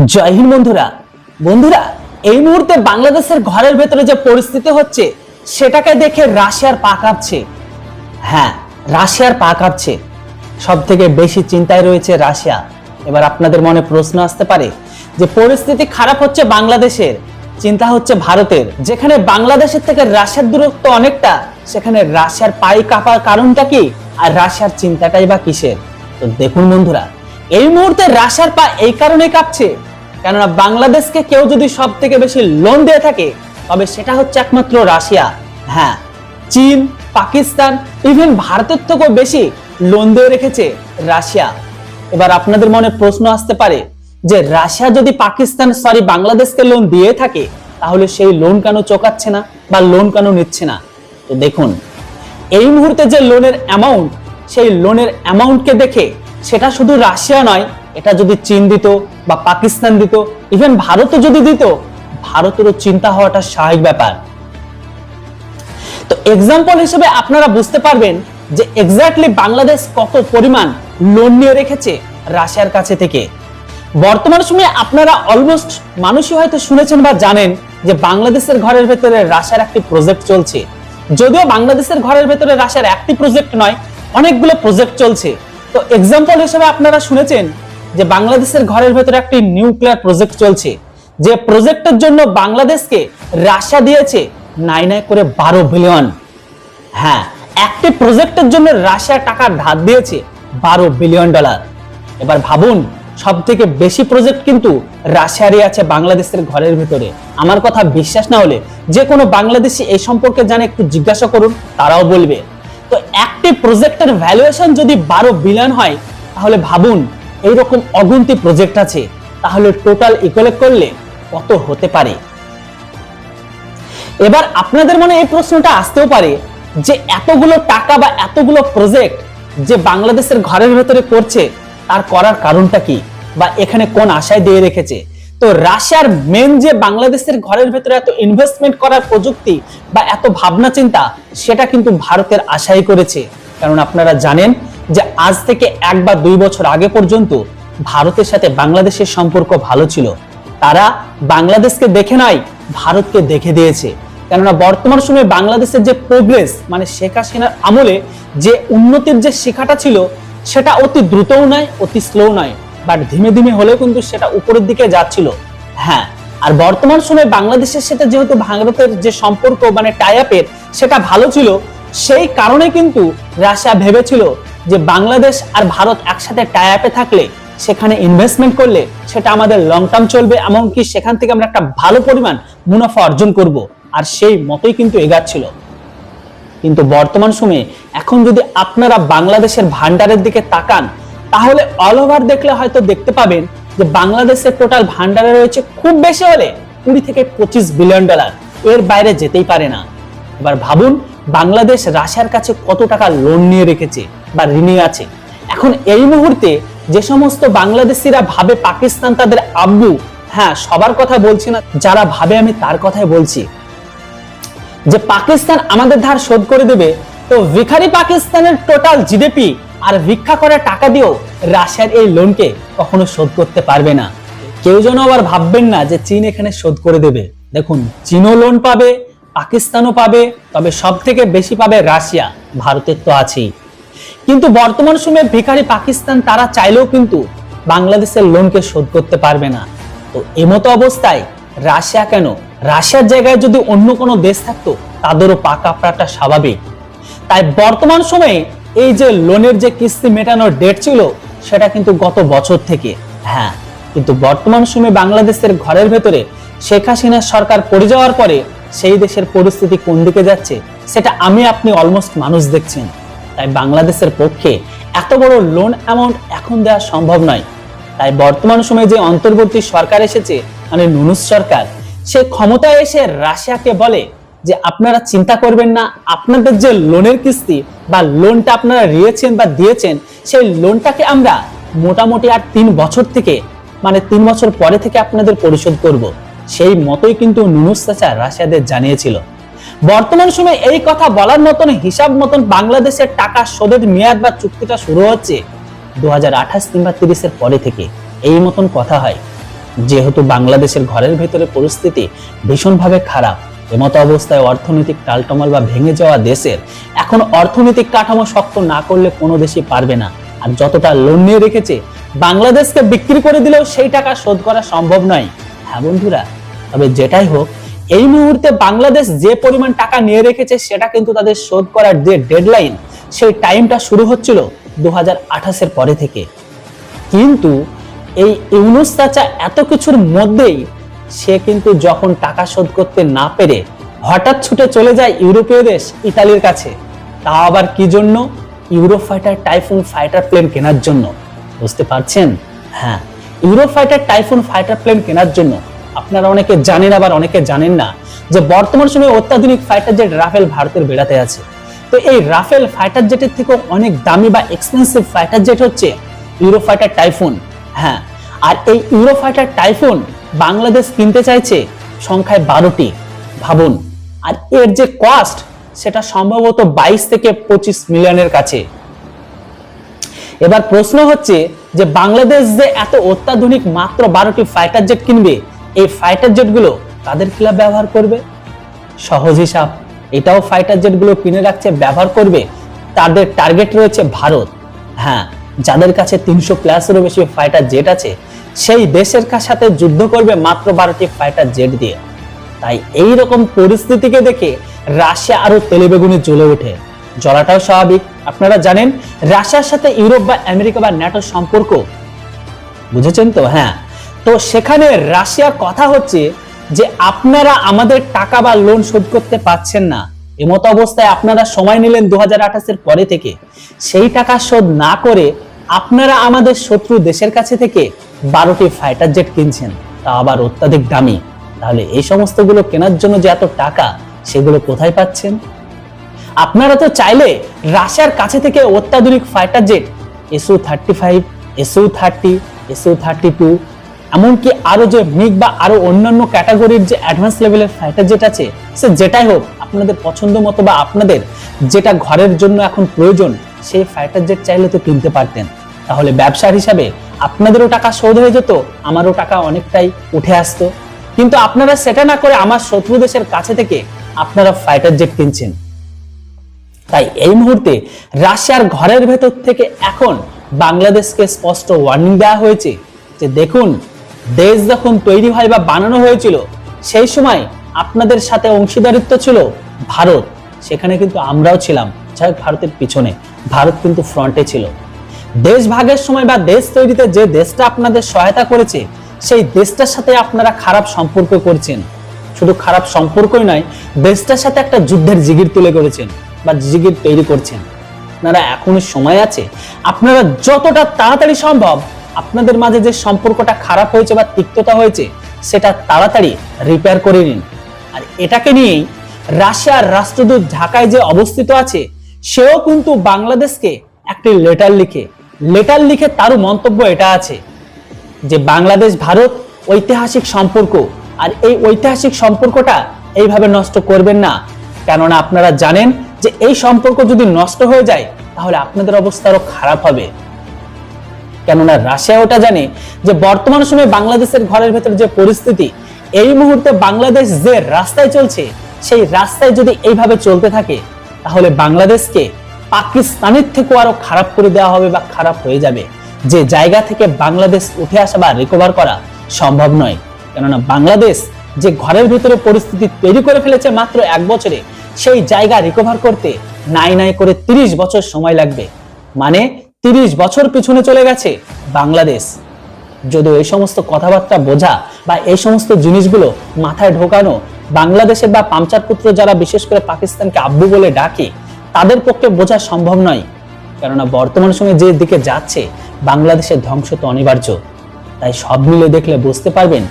জয় হিন্দ বন্ধুরা। বন্ধুরা, এই মুহূর্তে বাংলাদেশের ঘরের ভেতরে যে পরিস্থিতি হচ্ছে সেটাকে দেখে রাশিয়ার পা কাঁপছে। হ্যাঁ, রাশিয়ার পা কাঁপছে। সব থেকে বেশি চিন্তায় রয়েছে রাশিয়া। এবার আপনাদের মনে প্রশ্ন আসতে পারে যে পরিস্থিতি খারাপ হচ্ছে বাংলাদেশের, চিন্তা হচ্ছে ভারতের। যেখানে বাংলাদেশের থেকে রাশিয়ার দূরত্ব অনেকটা, সেখানে রাশিয়ার পায়ে কাঁপার কারণটা কি, আর রাশিয়ার চিন্তাটাই বা কিসের? তো দেখুন বন্ধুরা, এই মুহূর্তে রাশিয়ার পা এই কারণে কাঁপছে কেননা বাংলাদেশকে কেউ যদি সব থেকে বেশি লোন দিয়ে থাকে তবে সেটা হচ্ছে একমাত্র রাশিয়া। হ্যাঁ, চীন, পাকিস্তান, ইভেন ভারতের থেকেও বেশি লোন দিয়ে রেখেছে রাশিয়া। এবার আপনাদের মনে প্রশ্ন আসতে পারে যে রাশিয়া যদি বাংলাদেশকে লোন দিয়ে থাকে তাহলে সেই লোন কেন চোকাচ্ছে না বা লোন কেন নিচ্ছে না? তো দেখুন, এই মুহূর্তে যে লোনের অ্যামাউন্ট, সেই লোনের অ্যামাউন্টকে দেখে সেটা শুধু রাশিয়া নয়, এটা যদি চীন দিত বা পাকিস্তান দিত, ইভেন ভারতও যদি দিত, ভারতেরও চিন্তা হওয়াটা স্বাভাবিক ব্যাপার। তো এক্সাম্পল হিসেবে আপনারা বুঝতে পারবেন যে এক্স্যাক্টলি বাংলাদেশ কত পরিমাণ লোন নিয়ে রেখেছে রাশিয়ার কাছে থেকে। বর্তমান সময়ে আপনারা অলমোস্ট মানুষই হয়তো শুনেছেন বা জানেন যে বাংলাদেশের ঘরের ভেতরে রাশিয়ার একটি প্রজেক্ট চলছে। যদিও বাংলাদেশের ঘরের ভেতরে রাশিয়ার একটি প্রজেক্ট নয়, অনেকগুলো প্রজেক্ট চলছে। তো এক্সাম্পল হিসেবে আপনারা শুনেছেন যে বাংলাদেশের ঘরের ভেতরে একটি নিউক্লিয়ার প্রজেক্ট চলছে, যে প্রজেক্টের জন্য বাংলাদেশকে রাশিয়া দিয়েছে নাই নাই করে 12 বিলিয়ন। হ্যাঁ, একটি প্রজেক্টের জন্য রাশিয়া টাকা ধার দিয়েছে 12 বিলিয়ন ডলার। এবার ভাবুন, সব থেকে বেশি প্রজেক্ট কিন্তু রাশিয়ারই আছে বাংলাদেশের ঘরের ভিতরে। আমার কথা বিশ্বাস না হলে যে কোনো বাংলাদেশি এই সম্পর্কে জানে একটু জিজ্ঞাসা করুন, তারাও বলবে। তো একটি প্রজেক্টের ভ্যালুয়েশন যদি 12 বিলিয়ন হয় তাহলে ভাবুন এইরকম অগুন্তি প্রজেক্ট আছে, তাহলে টোটাল ইকুয়ালেট করলে কত হতে পারে? এবার আপনাদের মনে এই প্রশ্নটা আসতেও পারে যে এতগুলো টাকা বা এতগুলো প্রজেক্ট যে বাংলাদেশের ঘরের ভেতরে করছে তার করার কারণটা কি, বা এখানে কোন আশায় দিয়ে রেখেছে? তো রাশিয়ার মেন যে বাংলাদেশের ঘরের ভেতরে এত ইনভেস্টমেন্ট করার প্রযুক্তি বা এত ভাবনা চিন্তা, সেটা কিন্তু ভারতের আশাই করেছে। কারণ আপনারা জানেন যে আজ থেকে 1 বা 2 বছর আগে পর্যন্ত ভারতের সাথে বাংলাদেশের সম্পর্ক ভালো ছিল। তারা বাংলাদেশকে দেখে নাই, ভারতকে দেখে দিয়েছে। কেননা বর্তমান সময়ে বাংলাদেশের যে প্রোগ্রেস, মানে শেখ হাসিনার আমলে যে উন্নতির যে শিখাটা ছিল, সেটা অতি দ্রুতও নয়, অতি স্লো নয়, বাট ধীমে ধীমে হলেও কিন্তু সেটা উপরের দিকে যাচ্ছিল। হ্যাঁ, আর বর্তমান সময়ে বাংলাদেশের সাথে যেহেতু ভারতের যে সম্পর্ক মানে টাই আপের সেটা ভালো ছিল, সেই কারণে কিন্তু রাশিয়া ভেবেছিল যে বাংলাদেশ আর ভারত একসাথে টাই আপে থাকলে, সেখানে ইনভেস্টমেন্ট করলে সেটা আমাদের লং টার্ম চলবে, এমনকি সেখান থেকে আমরা একটা ভালো পরিমাণ মুনাফা অর্জন করব। আর সেই মতোই কিন্তু এগাচ্ছিল। কিন্তু বর্তমান সময়ে এখন যদি আপনারা বাংলাদেশের ভান্ডারের দিকে তাকান তাহলে অল ওভার দেখলে হয়তো দেখতে পাবেন যে বাংলাদেশের টোটাল ভান্ডারে রয়েছে খুব বেশি হলে 20 থেকে 25 বিলিয়ন ডলার, এর বাইরে যেতেই পারে না। এবার ভাবুন বাংলাদেশ রাশিয়ার কাছে কত টাকা লোন নিয়ে রেখেছে বা ঋণী আছে। এখন এই মুহূর্তে যে সমস্ত বাংলাদেশিরা ভাবে পাকিস্তান তাদের আব্বু, হ্যাঁ সবার কথা বলছি না, যারা ভাবে আমি তার কথাই বলছি, যে পাকিস্তান আমাদের ধার শোধ করে দেবে, তো ভিখারি পাকিস্তানের টোটাল জিডিপি আর ভিক্ষা করা টাকা দিয়েও রাশিয়ার এই লোনকে কখনো শোধ করতে পারবে না। কেউ যেন আবার ভাববেন না যে চীন এখানে শোধ করে দেবে। দেখুন, চীনও লোন পাবে, পাকিস্তানও পাবে, তবে সব থেকে বেশি পাবে রাশিয়া, ভারতের তো আছেই। কিন্তু বর্তমান সময়ে ভিখারি পাকিস্তান তারা চাইলেও কিন্তু বাংলাদেশের লোনকে শোধ করতে পারবে না। তো এমতো অবস্থায় রাশিয়া কেন, রাশিয়ার জায়গায় যদি অন্য কোনো দেশ থাকতো তাদেরও পা কাঁপাটা স্বাভাবিক। তাই বর্তমান সময়ে এই যে লোনের যে কিস্তি মেটানোর ডেট ছিল সেটা কিন্তু গত বছর থেকে। হ্যাঁ, কিন্তু বর্তমান সময়ে বাংলাদেশের ঘরের ভেতরে শেখ হাসিনার সরকার পড়ে যাওয়ার পরে সেই দেশের পরিস্থিতি কোন দিকে যাচ্ছে সেটা আমি আপনি অলমোস্ট মানুষ দেখছেন। তাই বাংলাদেশের পক্ষে এত বড় লোন অ্যামাউন্ট এখন দেওয়া সম্ভব নয়। তাই বর্তমান সময়ে যে অন্তর্বর্তী সরকার এসেছে, মানে নুনুস সরকার, সে ক্ষমতায় এসে রাশিয়াকে বলে যে আপনারা চিন্তা করবেন না, আপনাদের যে লোনের কিস্তি বা লোনটা আপনারা নিয়েছেন বা দিয়েছেন, সেই লোনটাকে আমরা মোটামুটি আর 3 বছর থেকে, মানে 3 বছর পরে থেকে আপনাদের পরিশোধ করব। সেই মতোই কিন্তু নুনুস চাচা রাশিয়াদের জানিয়েছিল। বর্তমান সময়ে এই কথা বলার মতন হিসাব মতন বাংলাদেশের টাকা শোধের মেয়াদ বা চুক্তিটা শুরু হচ্ছে 2028 কিংবা 30 এর পরে থেকে, এই মতন কথা হয়। যেহেতু বাংলাদেশের ঘরের ভেতরে পরিস্থিতি ভীষণভাবে খারাপ, এমতো অবস্থায় অর্থনৈতিক টালটমাল বা ভেঙে যাওয়া দেশের এখন অর্থনৈতিক কাঠামো শক্ত না করলে কোনো দেশই পারবে না। আর যতটা লোন নিয়ে রেখেছে, বাংলাদেশকে বিক্রি করে দিলেও সেই টাকা শোধ করা সম্ভব নয়। হ্যাঁ বন্ধুরা, তবে যেটাই হোক, এই মুহূর্তে বাংলাদেশ যে পরিমাণ টাকা নিয়ে রেখেছে সেটা কিন্তু তাদের শোধ করার যে ডেডলাইন, সেই টাইমটা শুরু হচ্ছিল 2028-এর পরে থেকে। কিন্তু এই ইউনূস চাচা এত কিছুর মধ্যেই সে কিন্তু যখন টাকা শোধ করতে না পেরে হঠাৎ ছুটে চলে যায় ইউরোপীয় দেশ ইতালির কাছে, তা আবার কি জন্য? ইউরোফাইটার টাইফুন ফাইটার প্লেন কেনার জন্য। বুঝতে পারছেন? হ্যাঁ, ইউরোফাইটার টাইফুন ফাইটার প্লেন কেনার জন্য। আপনারা অনেকে জানেন, আবার অনেকে জানেন না যে বর্তমান সময়ে অত্যাধুনিক ফাইটার জেট রাফেল ভারতের বেড়াতে আছে। তো এই রাফেল ফাইটার জেটের থেকেও অনেক দামি বা এক্সপেন্সিভ ফাইটার জেট হচ্ছে ইউরোফাইটার টাইফুন। হ্যাঁ, আর এই ইউরোফাইটার টাইফুন বাংলাদেশ কিনতে চাইছে সংখ্যায় 12টি, ভাবুন। আর এর যে কস্ট, সেটা সম্ভবত 22 থেকে 25 মিলিয়নের কাছে। এবার প্রশ্ন হচ্ছে যে বাংলাদেশ যে এত অত্যাধুনিক মাত্র 12টি ফাইটার জেট কিনবে, এই ফাইটার জেটগুলো কাদের খেলা ব্যবহার করবে? সহজ হিসাব, এটাও ফাইটার জেটগুলো কিনে রাখছে, ব্যবহার করবে। তাদের টার্গেট রয়েছে ভারত। হ্যাঁ, যাদের কাছে 300 প্লাসেরও বেশি ফাইটার জেট আছে, সেই দেশের সাথে যুদ্ধ করবে মাত্র 12টি ফাইটার জেট দিয়ে। তাই এই রকম পরিস্থিতিকে দেখে রাশিয়া আরো তেলেবেগুনে জ্বলে ওঠে। জ্বলাটাও স্বাভাবিক। আপনারা জানেন রাশিয়ার সাথে ইউরোপ বা আমেরিকা বা ন্যাটোর সম্পর্ক, বুঝেছেন তো? হ্যাঁ, তো সেখানে রাশিয়ার কথা হচ্ছে যে আপনারা আমাদের টাকা বা লোন শোধ করতে পারছেন না, এমতো অবস্থায় আপনারা সময় নিলেন 2028-এর পরে থেকে, সেই টাকা শোধ না করে আপনারা আমাদের শত্রু দেশের কাছে থেকে 12টি ফাইটার জেট কিনছেন, তা আবার অত্যাধিক দামি। তাহলে এই সমস্তগুলো কেনার জন্য যে এত টাকা, সেগুলো কোথায় পাচ্ছেন? আপনারা তো চাইলে রাশিয়ার কাছে থেকে অত্যাধুনিক fighter jet SU-35, SU-30, SU-32, এমনকি আরো যে মিগ বা আরো অন্যান্য ক্যাটাগরির যে অ্যাডভান্স লেভেলের ফাইটার জেট আছে, সে যেটাই হোক, আপনাদের পছন্দ মতো বা আপনাদের যেটা ঘরের জন্য এখন প্রয়োজন, সেই ফাইটার জেট চাইলে তো কিনতে পারতেন। তাহলে ব্যবসার হিসাবে আপনাদেরও টাকা শোধ হয়ে যেত, আমারও টাকা অনেকটাই উঠে আসতো। কিন্তু আপনারা সেটা না করে আমার শত্রু দেশের কাছে থেকে আপনারা ফাইটার জেট কিনছেন। তাই এই মুহূর্তে রাশিয়ার ঘরের ভেতর থেকে এখন বাংলাদেশকে স্পষ্ট ওয়ার্নিং দেওয়া হয়েছে যে দেখুন, দেশ যখন তৈরি হয় বা বানানো হয়েছিল, সেই সময় আপনাদের সাথে অংশীদারিত্ব ছিল ভারত, সেখানে কিন্তু আমরাও ছিলাম, যাই ভারতের পিছনে, ভারত কিন্তু ফ্রন্টে ছিল। দেশ ভাগের সময় বা দেশ তৈরিতে যে দেশটা আপনাদের সহায়তা করেছে, সেই দেশটার সাথে আপনারা খারাপ সম্পর্ক করছেন। শুধু খারাপ সম্পর্কই নয়, দেশটার সাথে একটা যুদ্ধের জিগির তুলে করেছেন বা জিগির তৈরি করছেন। আপনারা এখনো সময় আছে, আপনারা যতটা তাড়াতাড়ি সম্ভব আপনাদের মাঝে যে সম্পর্কটা খারাপ হয়েছে বা তিক্ততা হয়েছে, সেটা তাড়াতাড়ি রিপেয়ার করে নিন। আর এটাকে নিয়েই রাশিয়ার রাষ্ট্রদূত ঢাকায় যে অবস্থিত আছে, সেও কিন্তু বাংলাদেশকে একটি লেটার লিখে তারও মন্তব্য এটা আছে যে বাংলাদেশ ভারত ঐতিহাসিক সম্পর্ক, আর এই ঐতিহাসিক সম্পর্কটা এইভাবে নষ্ট করবেন না। কেননা আপনারা জানেন যে এই সম্পর্ক যদি নষ্ট হয়ে যায়, তাহলে আপনাদের অবস্থা আরো খারাপ হবে। কেননা রাশিয়া ওটা জানে যে বর্তমান সময়ে বাংলাদেশের ঘরের ভেতর যে পরিস্থিতি, এই মুহূর্তে বাংলাদেশ যে রাস্তায় চলছে, সেই রাস্তায় যদি এইভাবে চলতে থাকে, তাহলে বাংলাদেশকে পাকিস্তানের থেকেও আরো খারাপ করে দেওয়া হবে বা খারাপ হয়ে যাবে। যে জায়গা থেকে বাংলাদেশ উঠে আসা বা রিকভার করা সম্ভব নয়। কেননা বাংলাদেশ যে ঘরের ভিতরে পরিস্থিতি তৈরি করে ফেলেছে মাত্র 1 বছরে, সেই জায়গা রিকভার করতে নাই করে 30 বছর সময় লাগবে। মানে 30 বছর পিছনে চলে গেছে বাংলাদেশ। যদিও এই সমস্ত কথাবার্তা বোঝা বা এই সমস্ত জিনিসগুলো মাথায় ঢোকানো বাংলাদেশের বা পামচার পুত্র যারা বিশেষ করে পাকিস্তানকে আব্বু বলে ডাকে, তাদের পক্ষে বোঝা সম্ভব নয়। কেননা বর্তমান সময়ে যে দিকে যাচ্ছে, বাংলাদেশের ধ্বংস তো অনিবার্য। তাই সব মিলে দেখলে বুঝতে পারবেন,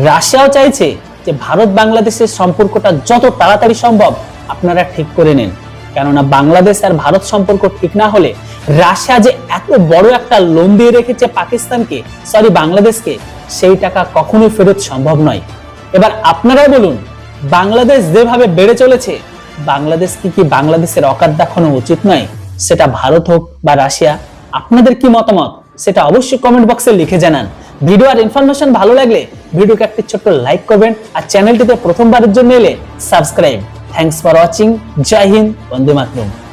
রাশিয়াও চাইছে যে ভারত বাংলাদেশের সম্পর্কটা যত তাড়াতাড়ি সম্ভব আপনারা ঠিক করে নেন। কেননা বাংলাদেশ আর ভারত সম্পর্ক ঠিক না হলে রাশিয়া যে এত বড় একটা লোন দিয়ে রেখেছে পাকিস্তানকে, বাংলাদেশকে, সেই টাকা কখনোই ফেরত সম্ভব নয়। এবার আপনারাই বলুন, বাংলাদেশ যেভাবে বেড়ে চলেছে, বাংলাদেশ কি বাংলাদেশের অকাত দেখানো উচিত নয়? সেটা ভারত হোক বা রাশিয়া। আপনাদের কি মতামত সেটা অবশ্যই কমেন্ট বক্সে লিখে জানান। ভিডিও আর ইনফরমেশন ভালো লাগলে ভিডিওকে একটি ছোট্ট লাইক করবেন আর চ্যানেলটিতে প্রথমবারের জন্য এলে সাবস্ক্রাইব। Thanks for watching. জয় হিন্দ, বন্দে মাতরম।